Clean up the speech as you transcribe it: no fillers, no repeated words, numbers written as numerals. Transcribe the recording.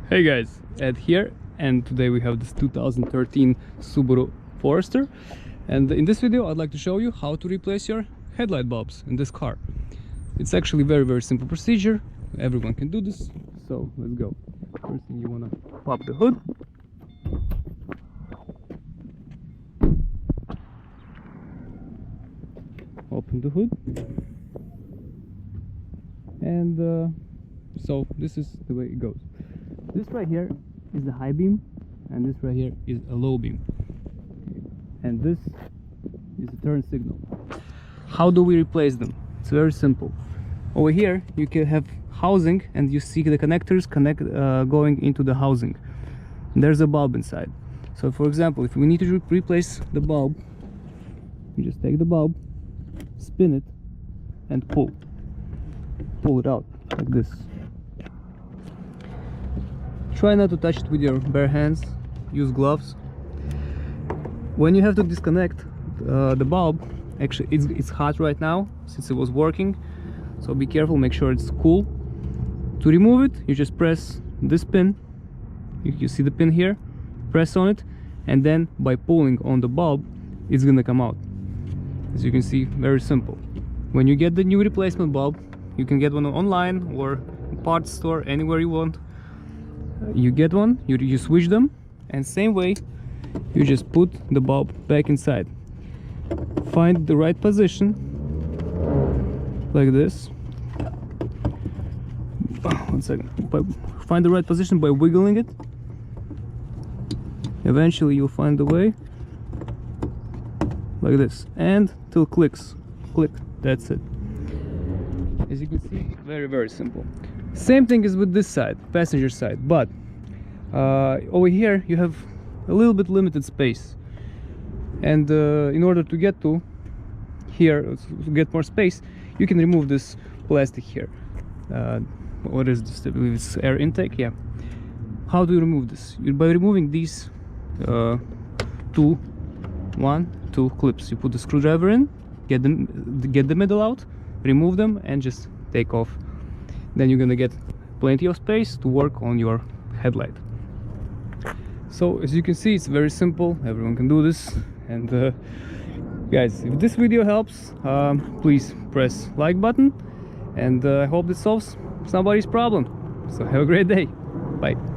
Hey guys, Ed here, and today we have this 2013 Subaru Forester, and in this video I'd like to show you how to replace your headlight bulbs in this car. It's actually very simple procedure. Everyone can do this, so let's go. First thing, you want to pop the hood. Open the hood, and so this is the way it goes. This right here is the high beam, and this right here is a low beam, and this is the turn signal. How do we replace them? It's very simple. Over here you can have housing, and you see the connectors going into the housing. And there's a bulb inside. So for example, if we need to replace the bulb, you just take the bulb, spin it, and pull it out like this. Try not to touch it with your bare hands, use gloves. When you have to disconnect the bulb, actually it's hot right now since it was working, so be careful, make sure it's cool. To remove it, you just press this pin, you see the pin here, press on it, and then by pulling on the bulb it's gonna come out. As you can see, very simple. When you get the new replacement bulb, you can get one online or parts store, anywhere you want. You get one, you switch them, and same way you just put the bulb back inside. Find the right position like this. One second. Find the right position by wiggling it. Eventually you'll find the way like this, and till clicks. Click, that's it. As you can see, very simple. Same thing is with this side, passenger side, but over here you have a little bit limited space, and in order to get to here, to get more space, you can remove this plastic here. What is this? I believe it's air intake. Yeah. How do you remove this? By removing these two clips. You put the screwdriver in, get the middle out, remove them, and just take off. Then you're gonna get plenty of space to work on your headlight. So as you can see, it's very simple. Everyone can do this. And guys, if this video helps, please press like button, and I hope this solves somebody's problem. So have a great day. Bye.